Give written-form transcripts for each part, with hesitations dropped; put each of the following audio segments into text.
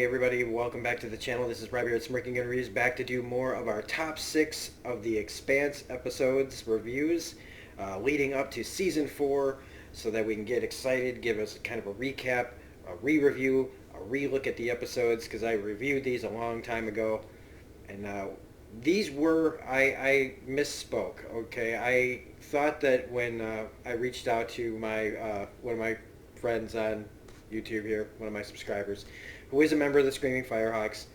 everybody, welcome back to the channel. This is Robbie at Smirking and Reviews, back to do more of our top 6 of the Expanse episodes reviews leading up to season 4, so that we can get excited, give us kind of a recap, a re-review, a re-look at the episodes, because I reviewed these a long time ago. And these were, I misspoke, okay? I thought that when I reached out to my one of my friends on YouTube here, one of my subscribers, who is a member of the Screaming Firehawks,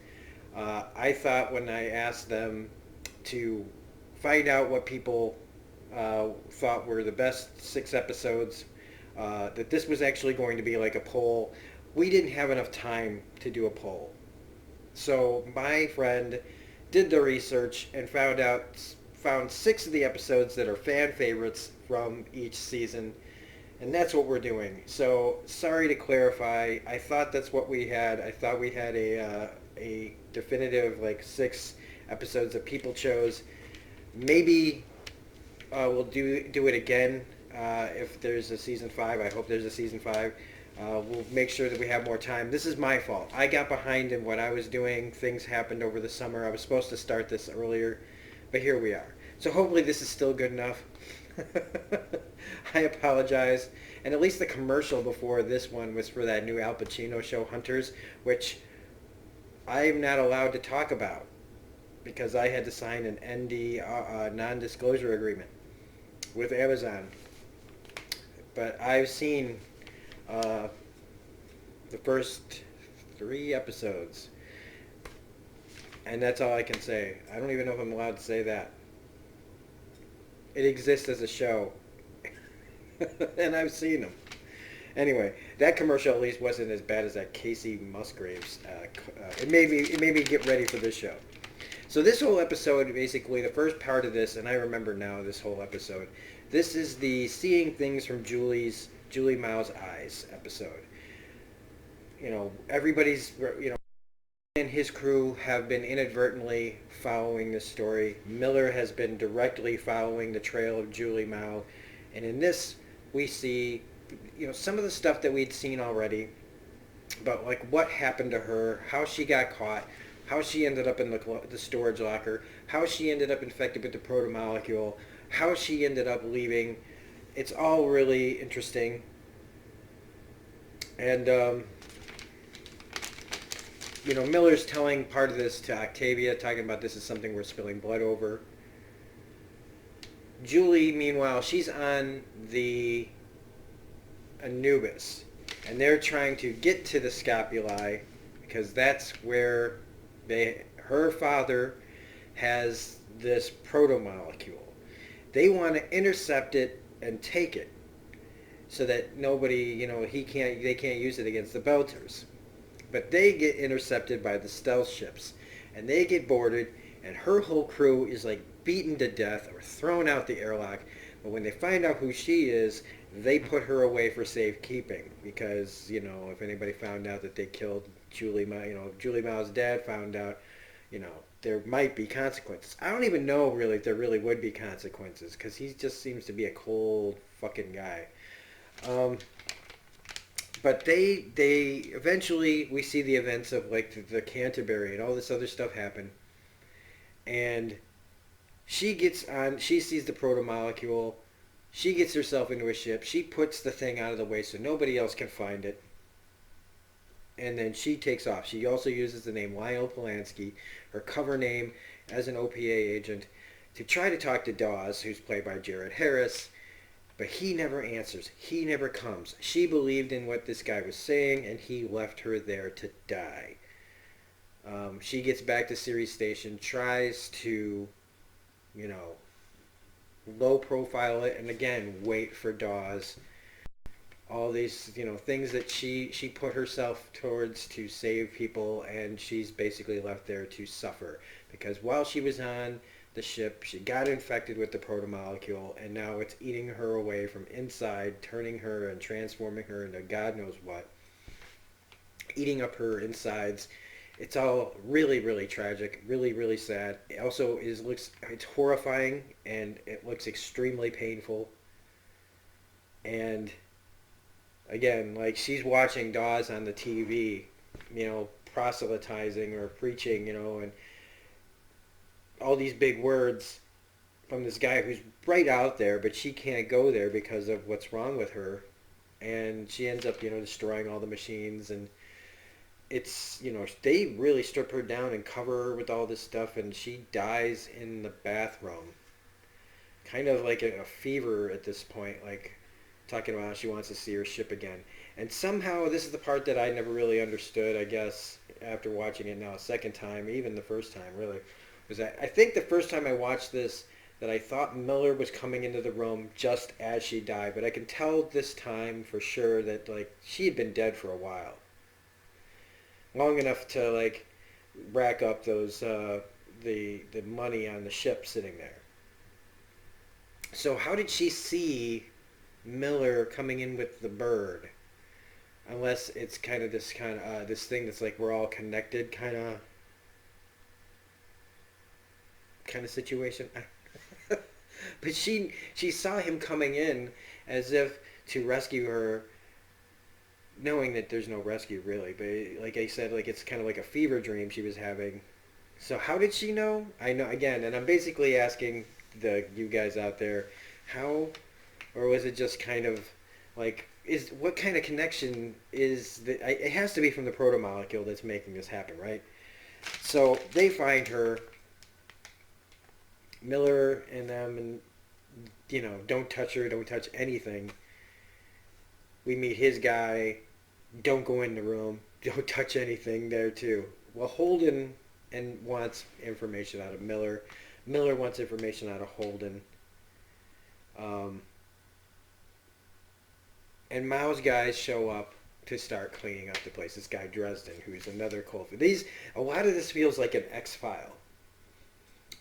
I thought when I asked them to find out what people thought were the best 6 episodes, that this was actually going to be like a poll. We didn't have enough time to do a poll. So my friend did the research and found 6 of the episodes that are fan favorites from each season. And that's what we're doing. So, sorry to clarify. I thought that's what we had. I thought we had a definitive, like, 6 episodes that people chose. Maybe we'll do it again if there's a season 5. I hope there's a season 5. We'll make sure that we have more time. This is my fault. I got behind in what I was doing. Things happened over the summer. I was supposed to start this earlier, but here we are. So hopefully this is still good enough. I apologize. And at least the commercial before this one was for that new Al Pacino show, Hunters, which I'm not allowed to talk about because I had to sign an ND, non-disclosure agreement with Amazon. But I've seen the first 3 episodes, and that's all I can say. I don't even know if I'm allowed to say that. It exists as a show, and I've seen them. Anyway, that commercial at least wasn't as bad as that Casey Musgraves. It made me get ready for this show. So this whole episode, basically, the first part of this, and I remember now this whole episode, this is the seeing things from Julie Mao's eyes episode. You know, everybody's, and his crew have been inadvertently following this story. Miller has been directly following the trail of Julie Mao. And in this, we see, some of the stuff that we'd seen already, but like what happened to her, how she got caught, how she ended up in the storage locker, how she ended up infected with the protomolecule, how she ended up leaving. It's all really interesting. And, Miller's telling part of this to Octavia, talking about this is something we're spilling blood over. Julie, meanwhile, she's on the Anubis, and they're trying to get to the scopuli because that's where her father has this protomolecule. They want to intercept it and take it so that nobody, they can't use it against the Belters. But they get intercepted by the stealth ships, and they get boarded, and her whole crew is like beaten to death or thrown out the airlock. But when they find out who she is, they put her away for safekeeping because, if anybody found out that they killed Julie Mao, if Julie Mao's dad found out, there might be consequences. I don't even know really if there really would be consequences because he just seems to be a cold fucking guy. But they eventually, we see the events of like the Canterbury and all this other stuff happen. And she sees the protomolecule. She gets herself into a ship. She puts the thing out of the way so nobody else can find it. And then she takes off. She also uses the name Lyle Polanski, her cover name as an OPA agent, to try to talk to Dawes, who's played by Jared Harris. But he never answers. He never comes. She believed in what this guy was saying, and he left her there to die. She gets back to Ceres Station, tries to, low profile it, and again, wait for Dawes. All these, things that she put herself towards to save people, and she's basically left there to suffer. Because while she was on the ship, she got infected with the protomolecule, and now it's eating her away from inside, turning her and transforming her into God knows what, eating up her insides. It's all really, really tragic, really, really sad. It also it's horrifying, and it looks extremely painful. And again, like she's watching Dawes on the TV, proselytizing or preaching, and all these big words from this guy who's right out there, but she can't go there because of what's wrong with her. And she ends up, destroying all the machines. And it's, they really strip her down and cover her with all this stuff. And she dies in the bathroom. Kind of like a fever at this point, like talking about how she wants to see her ship again. And somehow, this is the part that I never really understood, I guess, after watching it now a second time, even the first time, really, was that I think the first time I watched this, that I thought Miller was coming into the room just as she died, but I can tell this time for sure that, like, she had been dead for a while. Long enough to, like, rack up those, the money on the ship sitting there. So how did she see Miller coming in with the bird? Unless it's kind of this thing that's like we're all connected kind of situation. But she saw him coming in as if to rescue her, knowing that there's no rescue really. But like I said, like it's kind of like a fever dream she was having. So how did she know? I know again, and I'm basically asking you guys out there, how, or was it just kind of like what kind of connection is that? It has to be from the proto molecule that's making this happen, right? So they find her, Miller and them, and don't touch her, don't touch anything. We meet his guy, don't go in the room, don't touch anything there too. Well, Holden and wants information out of Miller. Miller wants information out of Holden. And Mao's guys show up to start cleaning up the place. This guy Dresden, who's another cold. A lot of this feels like an X-File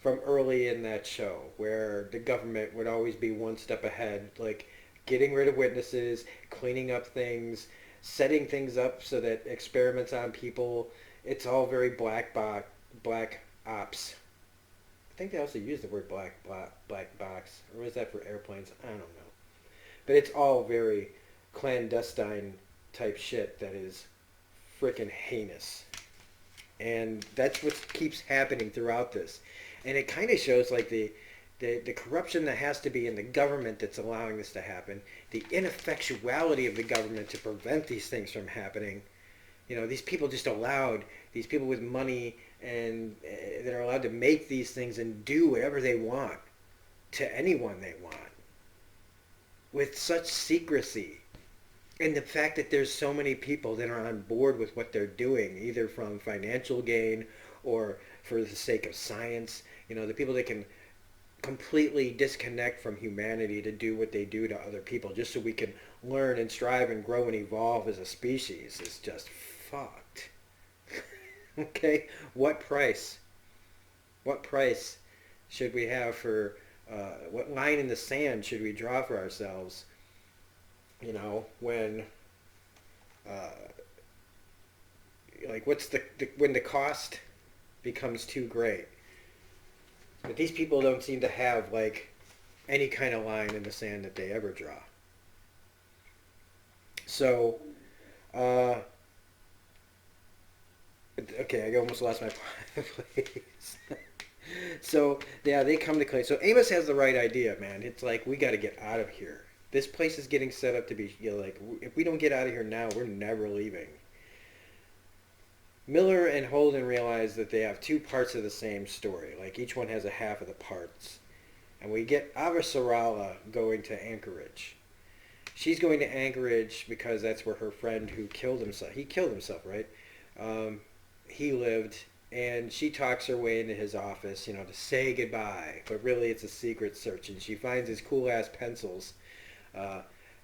from early in that show, where the government would always be one step ahead, like getting rid of witnesses, cleaning up things, setting things up so that experiments on people. It's all very black ops. I think they also use the word black box, or was that for airplanes? I don't know. But it's all very clandestine type shit that is freaking heinous. And that's what keeps happening throughout this. And it kind of shows like the corruption that has to be in the government that's allowing this to happen, the ineffectuality of the government to prevent these things from happening. These people just allowed, these people with money and that are allowed to make these things and do whatever they want to anyone they want with such secrecy. And the fact that there's so many people that are on board with what they're doing, either from financial gain or for the sake of science, the people that can completely disconnect from humanity to do what they do to other people just so we can learn and strive and grow and evolve as a species is just fucked. Okay? What price? What price should we have for, what line in the sand should we draw for ourselves? When, like, what's when the cost becomes too great? But these people don't seem to have, like, any kind of line in the sand that they ever draw. So, okay, I almost lost my place. So, yeah, they come to claim. So Amos has the right idea, man. It's like, we got to get out of here. This place is getting set up to be, like, if we don't get out of here now, we're never leaving. Miller and Holden realize that they have two parts of the same story. Like, each one has a half of the parts. And we get Avasarala going to Anchorage. She's going to Anchorage because that's where her friend who killed himself, he killed himself, right? He lived, and she talks her way into his office, to say goodbye. But really, it's a secret search, and she finds his cool-ass pencils.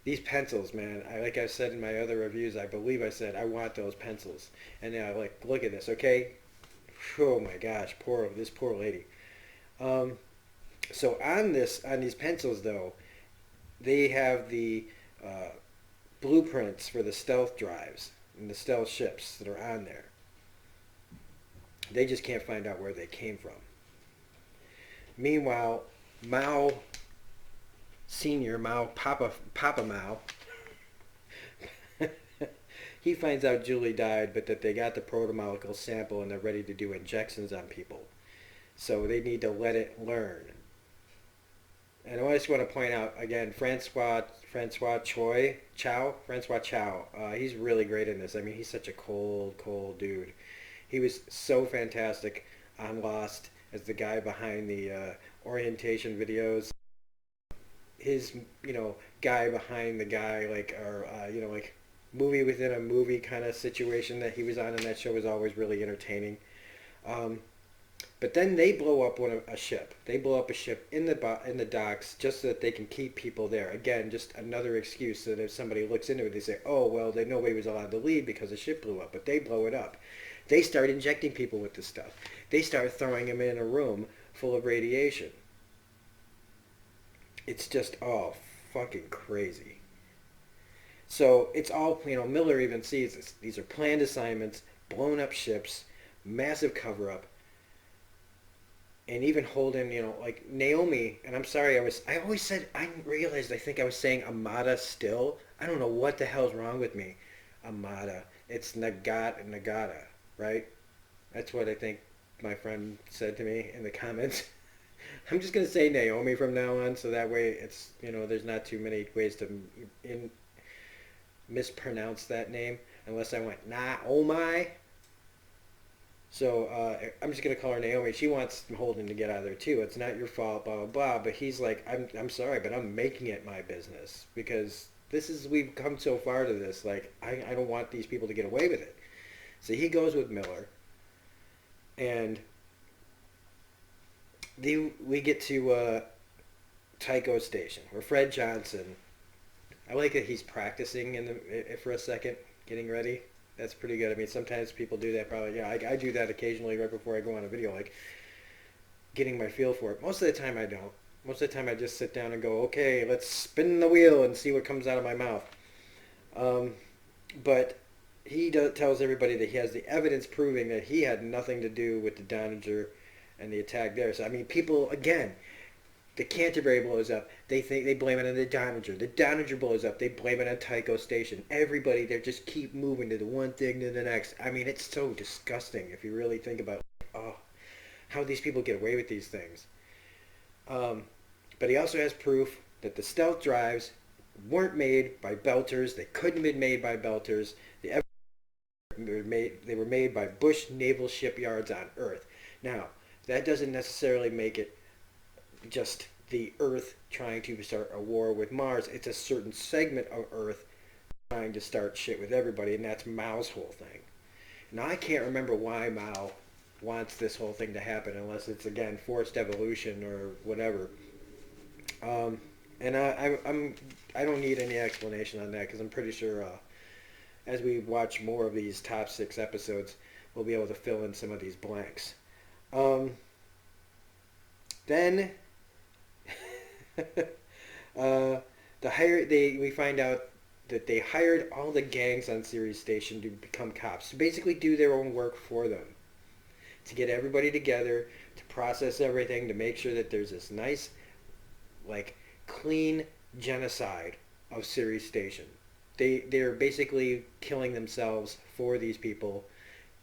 These pencils, man, like I said in my other reviews, I believe I said, I want those pencils. And now, like, look at this, okay? Oh my gosh, this poor lady. So on these pencils, though, they have the blueprints for the stealth drives and the stealth ships that are on there. They just can't find out where they came from. Meanwhile, Mao Senior, Papa Mao, He finds out Julie died, but that they got the protomolecule sample and they're ready to do injections on people. So they need to let it learn. And I just want to point out again, Francois Chow. He's really great in this. I mean, he's such a cold dude. He was so fantastic on Lost as the guy behind the orientation videos. His, guy behind the guy, like, or like movie within a movie kind of situation that he was on in that show was always really entertaining. Um, but then they blow up a ship. They blow up a ship in the docks just so that they can keep people there. Again, just another excuse so that if somebody looks into it, they say, "Oh well, nobody was allowed to leave because the ship blew up." But they blow it up. They start injecting people with this stuff. They start throwing them in a room full of radiation. It's just all fucking crazy. So it's all, Miller even sees this. These are planned assignments, blown up ships, massive cover up. And even Holden, like Naomi, and I'm sorry, I realized I think I was saying Amada still. I don't know what the hell's wrong with me. Amada. It's Nagata, right? That's what I think my friend said to me in the comments. I'm just going to say Naomi from now on, so that way it's, there's not too many ways to mispronounce that name, unless I went, nah, oh my. So I'm just gonna call her Naomi. She wants Holden to get out of there too. It's not your fault, blah blah blah. But he's like, I'm sorry, but I'm making it my business because we've come so far to this. Like I don't want these people to get away with it. So he goes with Miller, and we get to Tycho Station where Fred Johnson. I like that he's practicing for a second, getting ready. That's pretty good. I mean, sometimes people do that probably. Yeah, I do that occasionally right before I go on a video, like getting my feel for it. Most of the time I don't. Most of the time I just sit down and go, okay, let's spin the wheel and see what comes out of my mouth. Um, but tells everybody that he has the evidence proving that he had nothing to do with the Doniger and the attack there. So, I mean, people, again, the Canterbury blows up. They blame it on the Doniger. The Doniger blows up. They blame it on Tycho Station. Everybody, they just keep moving to the one thing to the next. I mean, it's so disgusting if you really think about, how these people get away with these things. But he also has proof that the stealth drives weren't made by Belters. They couldn't have been made by Belters. They were made by Bush naval shipyards on Earth. Now, that doesn't necessarily make it just the Earth trying to start a war with Mars. It's a certain segment of Earth trying to start shit with everybody, and that's Mao's whole thing. Now, I can't remember why Mao wants this whole thing to happen unless it's, again, forced evolution or whatever. And I don't need any explanation on that because I'm pretty sure as we watch more of these top 6 episodes, we'll be able to fill in some of these blanks. Then we find out that they hired all the gangs on Ceres Station to become cops, to basically do their own work for them, to get everybody together, to process everything, to make sure that there's this nice, like, clean genocide of Ceres Station. They're basically killing themselves for these people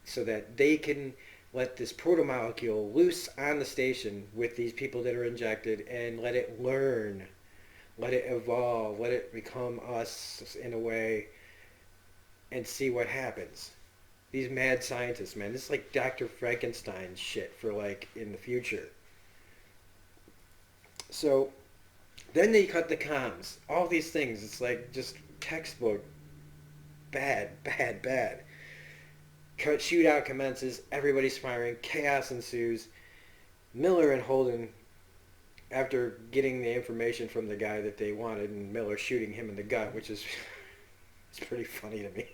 so that they can let this protomolecule loose on the station with these people that are injected and let it learn, let it evolve, let it become us in a way and see what happens. These mad scientists, man, this is like Dr. Frankenstein shit for like in the future. So then they cut the comms. All these things, it's like just textbook bad. Shootout commences, everybody's firing, chaos ensues. Miller and Holden, after getting the information from the guy that they wanted, and Miller shooting him in the gut, which is it's pretty funny to me.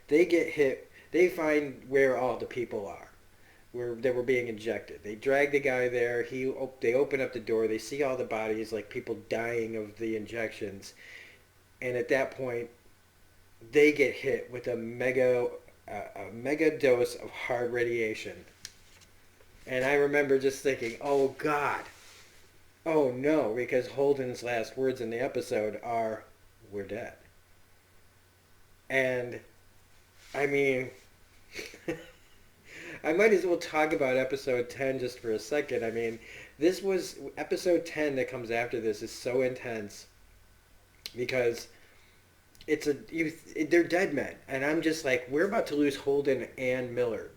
They get hit. They find where all the people are, where they were being injected. They drag the guy there. They open up the door. They see all the bodies, like people dying of the injections. And at that point, they get hit with a mega dose of hard radiation. And I remember just thinking, oh God, oh no, because Holden's last words in the episode are, we're dead. And I mean, I might as well talk about episode 10 just for a second. I mean, this was episode 10 that comes after this is so intense because they're dead men, and I'm just like, we're about to lose Holden and Miller.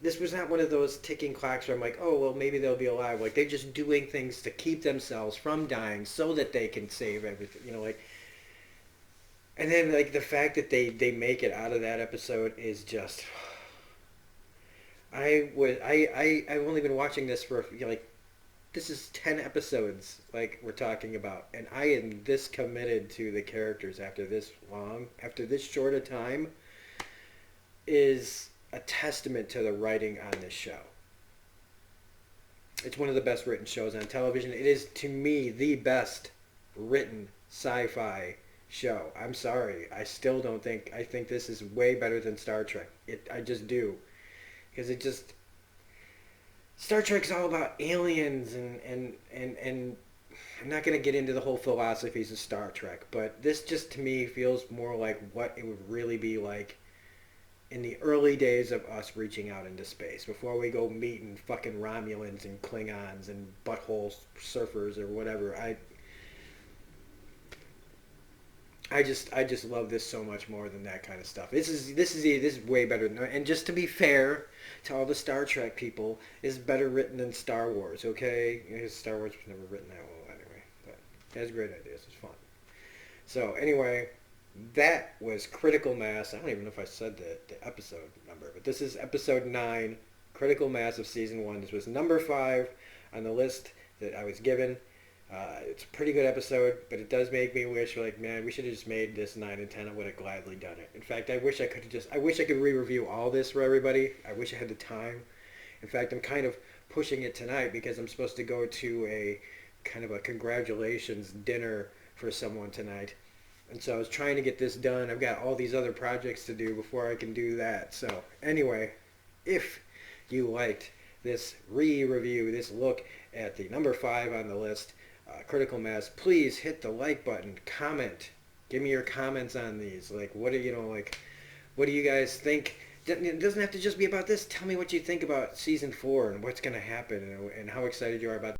This was not one of those ticking clocks where I'm like, oh well, maybe they'll be alive. Like they're just doing things to keep themselves from dying so that they can save everything. Like, and then like the fact that they make it out of that episode is just. I've only been watching this for like this is 10 episodes like we're talking about, and I am this committed to the characters after this short a time is a testament to the writing on this show. It's one of the best written shows on television. It is to me the best written sci-fi show. I'm sorry, I still don't think I think this is way better than Star Trek. I just do, because it just Star Trek's all about aliens and I'm not going to get into the whole philosophies of Star Trek, but this just to me feels more like what it would really be like in the early days of us reaching out into space before we go meeting fucking Romulans and Klingons and butthole surfers or whatever. I just love this so much more than that kind of stuff. This is way better than, and just to be fair to all the Star Trek people, is better written than Star Wars. Okay, because Star Wars was never written that well anyway, but it has great ideas. It's fun. So anyway, that was Critical Mass. I don't even know if I said the episode number, but this is episode 9, Critical Mass of season 1. This was number 5 on the list that I was given. It's a pretty good episode, but it does make me wish, like, man, we should have just made this 9 and 10. I would have gladly done it. In fact, I wish I could re-review all this for everybody. I wish I had the time. In fact, I'm kind of pushing it tonight because I'm supposed to go to a kind of a congratulations dinner for someone tonight. And so I was trying to get this done. I've got all these other projects to do before I can do that. So anyway, if you liked this re-review, this look at the number 5 on the list, Critical Mass, please hit the like button, comment, give me your comments on these. Like, what do you guys think? It doesn't have to just be about this. Tell me what you think about season 4 and what's going to happen and how excited you are about.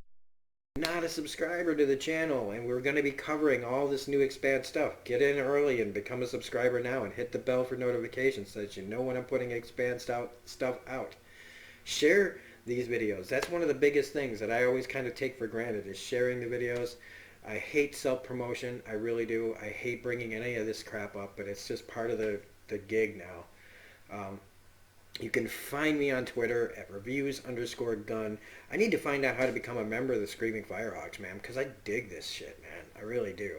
Not a subscriber to the channel, and we're going to be covering all this new Expanse stuff. Get in early and become a subscriber now, and hit the bell for notifications so that you know when I'm putting Expanse stuff out. Share these videos. That's one of the biggest things that I always kind of take for granted, is sharing the videos. I hate self-promotion. I really do. I hate bringing any of this crap up, but it's just part of the gig now. You can find me on Twitter at reviews_gun. I need to find out how to become a member of the Screaming Firehawks, man, because I dig this shit, man. I really do.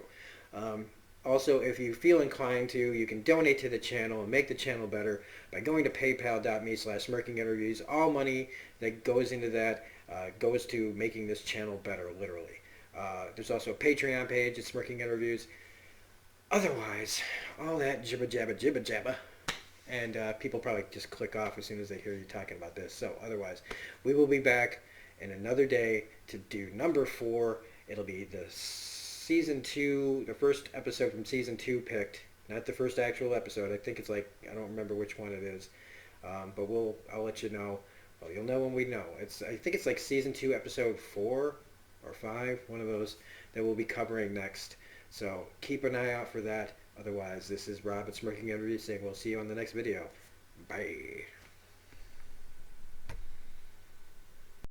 Also, if you feel inclined to, you can donate to the channel and make the channel better by going to paypal.me/smirkinginterviews. All money that goes into that goes to making this channel better, literally. There's also a Patreon page at Smirking Interviews. Otherwise, all that jibba jabba, and people probably just click off as soon as they hear you talking about this. So otherwise, we will be back in another day to do number 4. It'll be the season 2, the first episode from season 2 picked, not the first actual episode. I think it's like, I don't remember which one it is, but I'll let you know. Well, you'll know when we know. I think it's like season 2, episode 4 or 5, one of those that we'll be covering next. So keep an eye out for that. Otherwise, this is Rob at Smirking Interviews saying we'll see you on the next video. Bye.